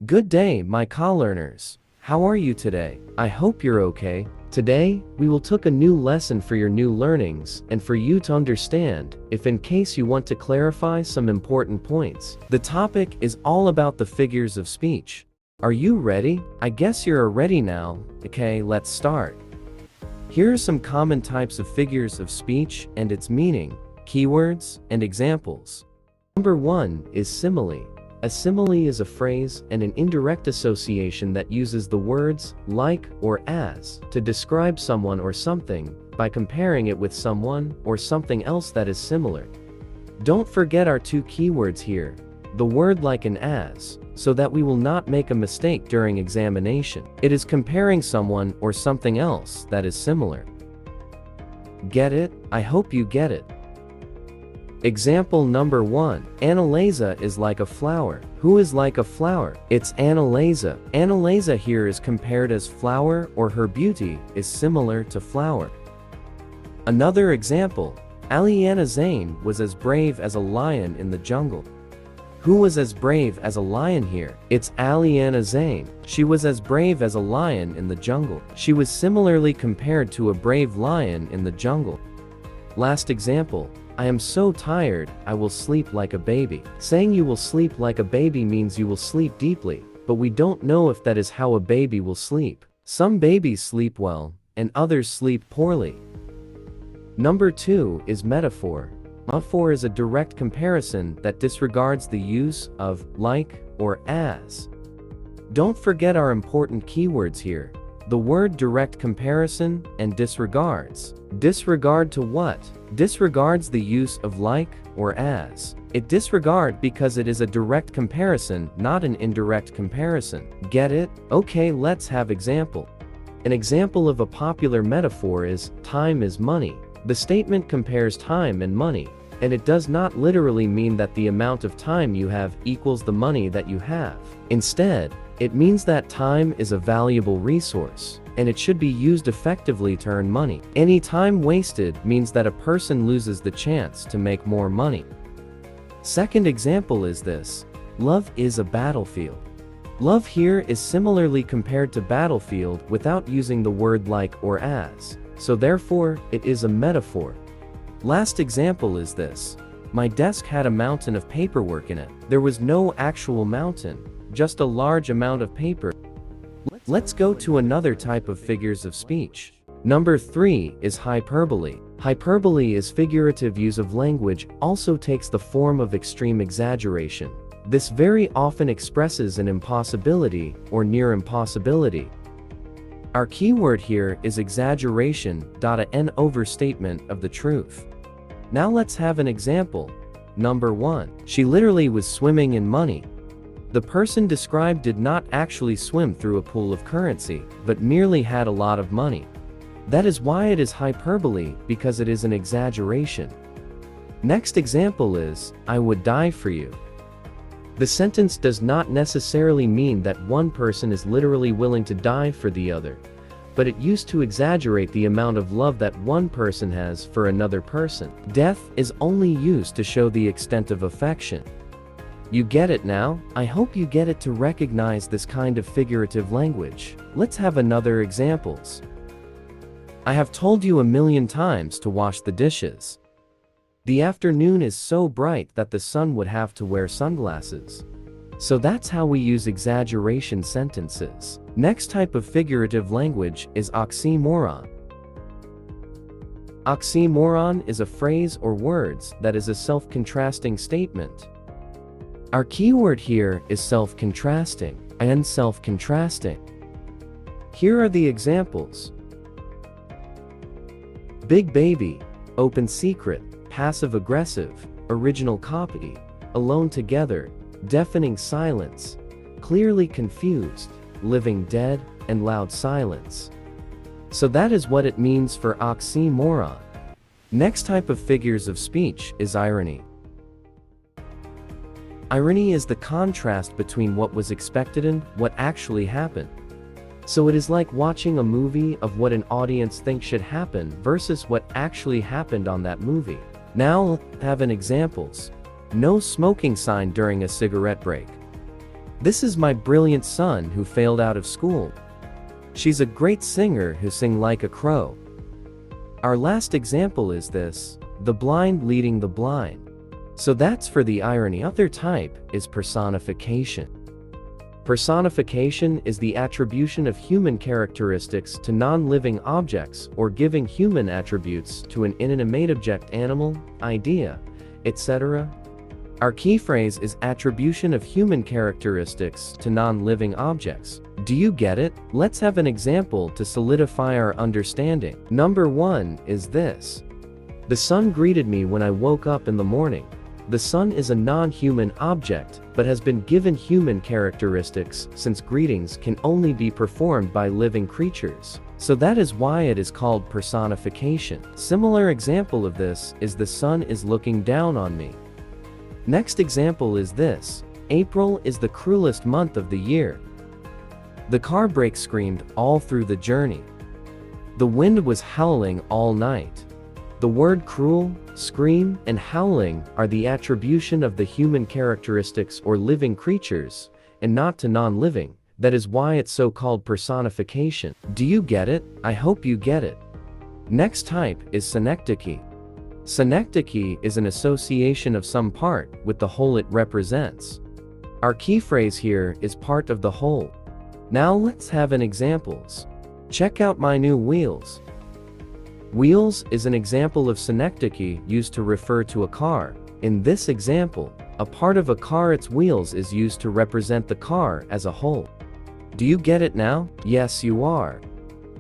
Good day, my co-learners. How are you today? I hope you're okay. Today, we will take a new lesson for your new learnings and for you to understand, if in case you want to clarify some important points. The topic is all about the figures of speech. Are you ready? I guess you're ready now. Okay, let's start. Here are some common types of figures of speech and its meaning, keywords, and examples. Number 1 is simile. A simile is a phrase and an indirect association that uses the words like or as to describe someone or something by comparing it with someone or something else that is similar. Don't forget our two keywords here, the word like and as, so that we will not make a mistake during examination. It is comparing someone or something else that is similar. Get it? I hope you get it. Example number 1. Annalisa is like a flower. Who is like a flower? It's Annalisa. Annalisa here is compared as flower, or her beauty is similar to flower. Another example. Aliana Zane was as brave as a lion in the jungle. Who was as brave as a lion here? It's Aliana Zane. She was as brave as a lion in the jungle. She was similarly compared to a brave lion in the jungle. Last example. I am so tired, I will sleep like a baby. Saying you will sleep like a baby means you will sleep deeply, but we don't know if that is how a baby will sleep. Some babies sleep well, and others sleep poorly. Number 2 is metaphor. Metaphor is a direct comparison that disregards the use of like or as. Don't forget our important keywords here. The word direct comparison and disregards. Disregard to what? Disregards the use of like or as. It disregard because it is a direct comparison, not an indirect comparison. Get it? Okay, let's have example. An example of a popular metaphor is time is money. The statement compares time and money, and it does not literally mean that the amount of time you have equals the money that you have. Instead, it means that time is a valuable resource, and it should be used effectively to earn money. Any time wasted means that a person loses the chance to make more money. Second example is this. Love is a battlefield. Love here is similarly compared to battlefield without using the word like or as, so therefore, it is a metaphor. Last example is this. My desk had a mountain of paperwork in it. There was no actual mountain, just a large amount of paper. Let's go to another type of figures of speech. Number 3 is hyperbole. Hyperbole is figurative use of language, also takes the form of extreme exaggeration. This very often expresses an impossibility or near impossibility. Our keyword here is exaggeration, an overstatement of the truth. Now let's have an example. Number 1. She literally was swimming in money. The person described did not actually swim through a pool of currency, but merely had a lot of money. That is why it is hyperbole, because it is an exaggeration. Next example is, I would die for you. The sentence does not necessarily mean that one person is literally willing to die for the other, but it used to exaggerate the amount of love that one person has for another person. Death is only used to show the extent of affection. You get it now? I hope you get it to recognize this kind of figurative language. Let's have another examples. I have told you a million times to wash the dishes. The afternoon is so bright that the sun would have to wear sunglasses. So that's how we use exaggeration sentences. Next type of figurative language is oxymoron. Oxymoron is a phrase or words that is a self-contrasting statement. Our keyword here is self-contrasting and self-contrasting. Here are the examples. Big baby, open secret, passive-aggressive, original copy, alone together, deafening silence, clearly confused, living dead, and loud silence. So that is what it means for oxymoron. Next type of figures of speech is irony. Irony is the contrast between what was expected and what actually happened. So it is like watching a movie of what an audience thinks should happen versus what actually happened on that movie. Now, have an examples. No smoking sign during a cigarette break. This is my brilliant son who failed out of school. She's a great singer who sing like a crow. Our last example is this, the blind leading the blind. So that's for the irony. Other type is personification. Personification is the attribution of human characteristics to non-living objects or giving human attributes to an inanimate object, animal, idea, etc. Our key phrase is attribution of human characteristics to non-living objects. Do you get it? Let's have an example to solidify our understanding. Number 1 is this. The sun greeted me when I woke up in the morning. The sun is a non-human object, but has been given human characteristics since greetings can only be performed by living creatures. So that is why it is called personification. Similar example of this is the sun is looking down on me. Next example is this. April is the cruelest month of the year. The car brakes screamed all through the journey. The wind was howling all night. The word cruel, scream, and howling are the attribution of the human characteristics or living creatures, and not to non-living. That is why it's so called personification. Do you get it? I hope you get it. Next type is synecdoche. Synecdoche is an association of some part with the whole it represents. Our key phrase here is part of the whole. Now let's have an examples. Check out my new wheels. Wheels is an example of synecdoche used to refer to a car. In this example, a part of a car, its wheels, is used to represent the car as a whole. Do you get it now? Yes, you are.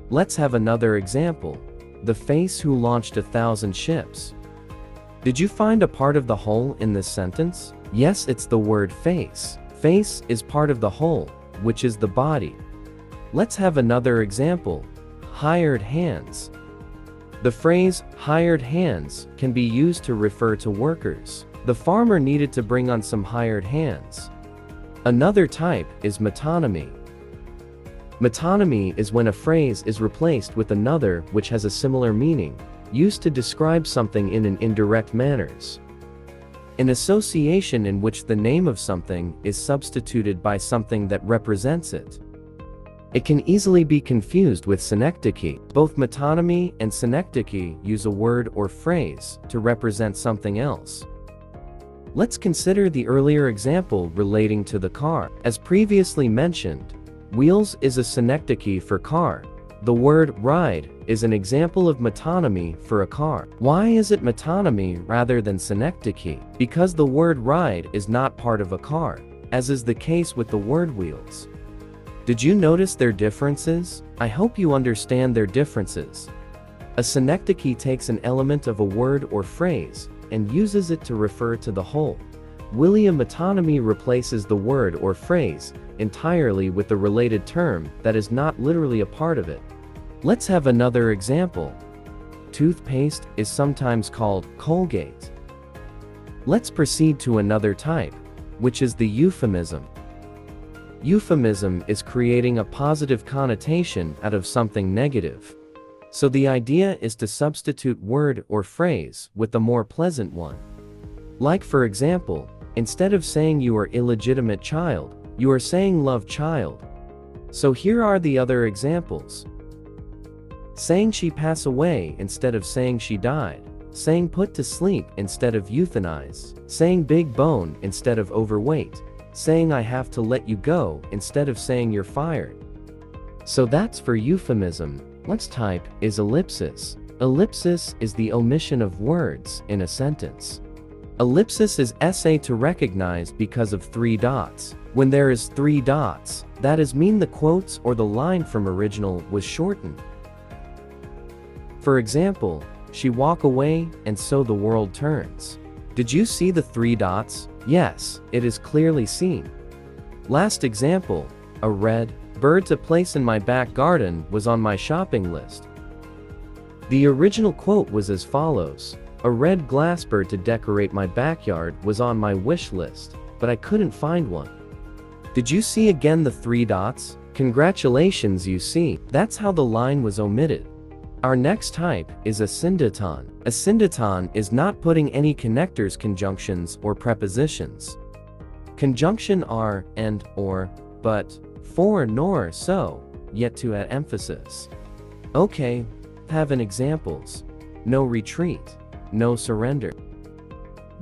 Let's have another example. The face who launched 1,000 ships. Did you find a part of the whole in this sentence? Yes, it's the word face. Face is part of the whole, which is the body. Let's have another example. Hired hands. The phrase, hired hands, can be used to refer to workers. The farmer needed to bring on some hired hands. Another type is metonymy. Metonymy is when a phrase is replaced with another which has a similar meaning, used to describe something in an indirect manners. An association in which the name of something is substituted by something that represents it. It can easily be confused with synecdoche. Both metonymy and synecdoche use a word or phrase to represent something else. Let's consider the earlier example relating to the car. As previously mentioned, wheels is a synecdoche for car. The word ride is an example of metonymy for a car. Why is it metonymy rather than synecdoche? Because the word ride is not part of a car, as is the case with the word wheels. Did you notice their differences? I hope you understand their differences. A synecdoche takes an element of a word or phrase and uses it to refer to the whole. While metonymy replaces the word or phrase entirely with the related term that is not literally a part of it. Let's have another example. Toothpaste is sometimes called Colgate. Let's proceed to another type, which is the euphemism. Euphemism is creating a positive connotation out of something negative. So the idea is to substitute word or phrase with a more pleasant one. Like, for example, instead of saying you are illegitimate child, you are saying love child. So here are the other examples. Saying she pass away instead of saying she died. Saying put to sleep instead of euthanize. Saying big bone instead of overweight. Saying I have to let you go instead of saying you're fired. So that's for euphemism. Next type is ellipsis. Ellipsis is the omission of words in a sentence. Ellipsis is essay to recognize because of 3 dots. When there is 3 dots, that is mean the quotes or the line from original was shortened. For example, she walk away and so the world turns. Did you see the 3 dots? Yes, it is clearly seen. Last example, a red bird to place in my back garden was on my shopping list. The original quote was as follows. A red glass bird to decorate my backyard was on my wish list, but I couldn't find one. Did you see again the 3 dots? Congratulations, you see. That's how the line was omitted. Our next type is a cinderton. A cinderton is not putting any connectors, conjunctions, or prepositions. Conjunction are, and, or, but, for, nor, so, yet to add emphasis. Okay, have an examples. No retreat. No surrender.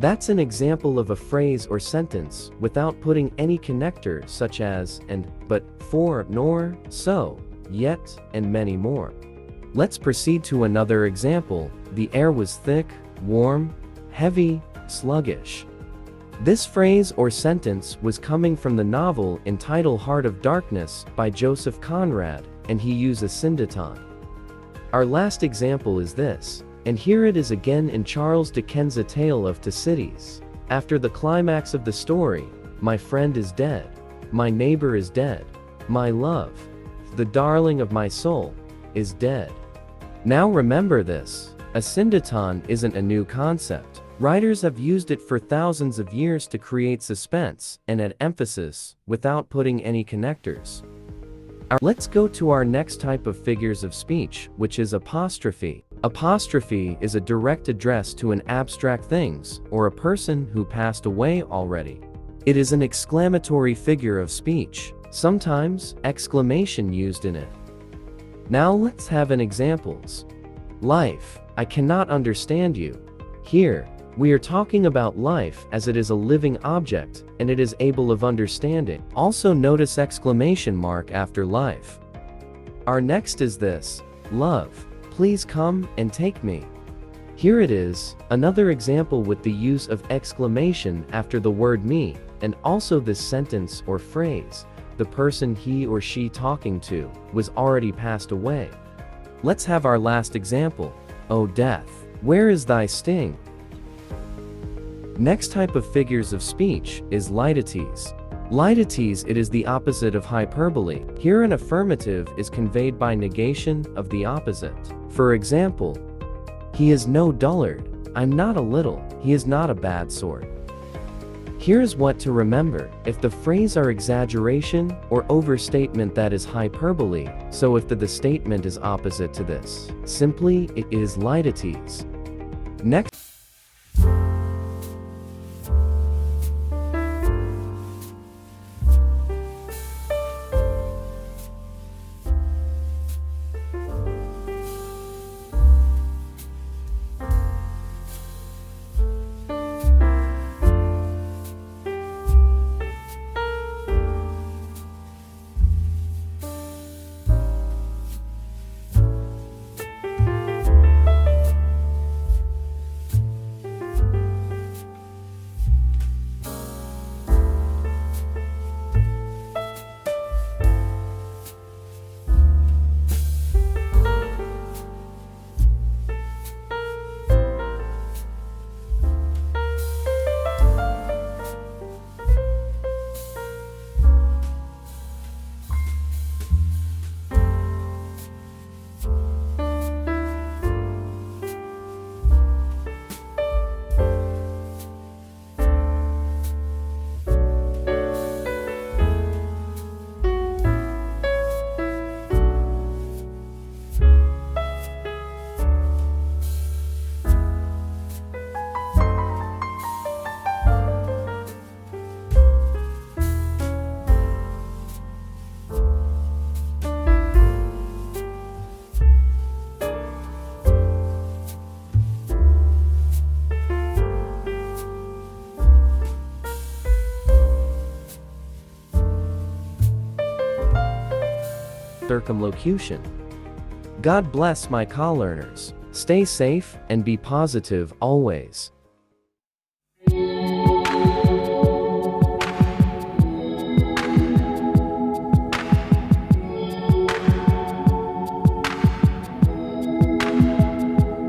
That's an example of a phrase or sentence without putting any connector such as, and, but, for, nor, so, yet, and many more. Let's proceed to another example. The air was thick, warm, heavy, sluggish. This phrase or sentence was coming from the novel entitled Heart of Darkness by Joseph Conrad, and he used a cinderton. Our last example is this, and here it is again in Charles Dickens' A Tale of Two Cities. After the climax of the story, my friend is dead, my neighbor is dead, my love, the darling of my soul, is dead. Now remember this, a cinderton isn't a new concept. Writers have used it for thousands of years to create suspense and add emphasis without putting any connectors. Let's go to our next type of figures of speech, which is apostrophe. Apostrophe is a direct address to an abstract things or a person who passed away already. It is an exclamatory figure of speech, sometimes exclamation used in it. Now let's have an examples. Life, I cannot understand you. Here, we are talking about life as it is a living object, and it is able of understanding. Also notice exclamation mark after life. Our next is this, love, please come and take me. Here it is, another example with the use of exclamation after the word me, and also this sentence or phrase, the person he or she talking to was already passed away. Let's have our last example. O death, where is thy sting? Next type of figures of speech is lightities. Lightities, it is the opposite of hyperbole. Here an affirmative is conveyed by negation of the opposite. For example, he is no dullard, I'm not a little, he is not a bad sort. Here's what to remember, if the phrase are exaggeration or overstatement, that is hyperbole, so if the statement is opposite to this, simply it is lightities. Next, circumlocution. God bless my co-learners. Stay safe and be positive always.